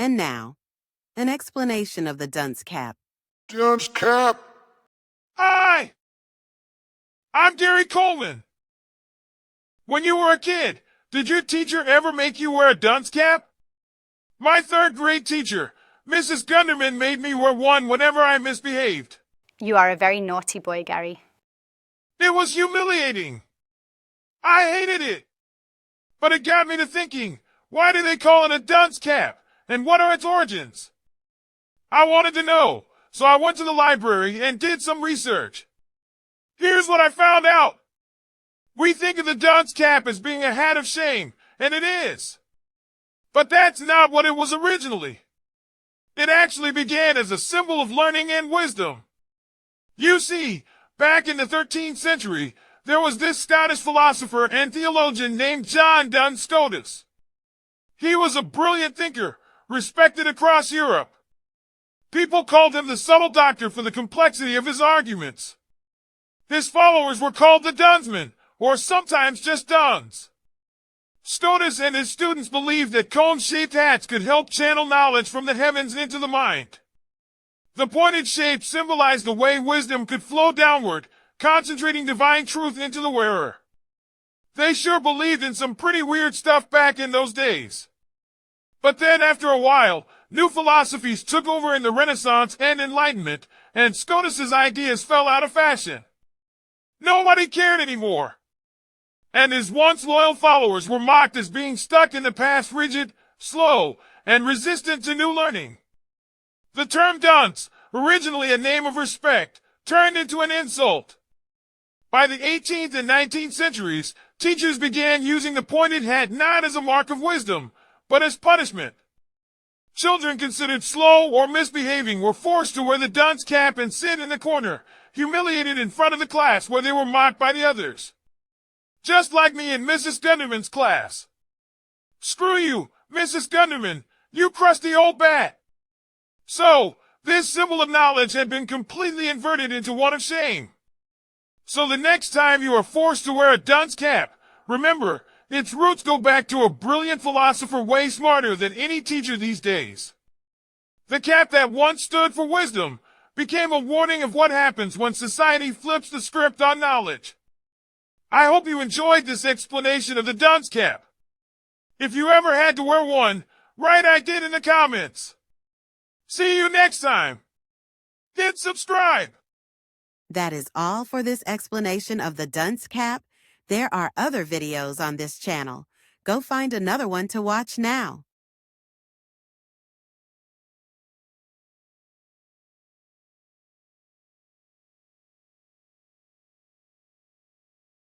And now, an explanation of the dunce cap. DUNCE CAP. Hi! I'm Gary Coleman. When you were a kid, did your teacher ever make you wear a dunce cap? My third grade teacher, Mrs. Gunderman, made me wear one whenever I misbehaved. You are a very naughty boy, Gary. It was humiliating. I hated it. But it got me to thinking, why do they call it a dunce cap? And what are its origins? I wanted to know, so I went to the library and did some research. Here's what I found out. We think of the dunce cap as being a hat of shame, and it is. But that's not what it was originally. It actually began as a symbol of learning and wisdom. You see, back in the 13th century, there was this Scottish philosopher and theologian named John Duns Scotus. He was a brilliant thinker, respected across Europe. People called him the subtle doctor for the complexity of his arguments. His followers were called the Dunsmen, or sometimes just Duns. Scotus and his students believed that cone-shaped hats could help channel knowledge from the heavens into the mind. The pointed shape symbolized the way wisdom could flow downward, concentrating divine truth into the wearer. They sure believed in some pretty weird stuff back in those days. But then after a while, new philosophies took over in the Renaissance and Enlightenment, and Scotus's ideas fell out of fashion. Nobody cared anymore. And his once loyal followers were mocked as being stuck in the past, rigid, slow, and resistant to new learning. The term dunce, originally a name of respect, turned into an insult. By the 18th and 19th centuries, teachers began using the pointed hat not as a mark of wisdom, but as punishment. Children considered slow or misbehaving were forced to wear the dunce cap and sit in the corner, humiliated in front of the class where they were mocked by the others. Just like me in Mrs. Gunderman's class. Screw you, Mrs. Gunderman, you crusty old bat. So, this symbol of knowledge had been completely inverted into one of shame. So the next time you are forced to wear a dunce cap, remember, its roots go back to a brilliant philosopher way smarter than any teacher these days. The cap that once stood for wisdom became a warning of what happens when society flips the script on knowledge. I hope you enjoyed this explanation of the dunce cap. If you ever had to wear one, write "I did" in the comments. See you next time. Hit subscribe. That is all for this explanation of the dunce cap. There are other videos on this channel. Go find another one to watch now.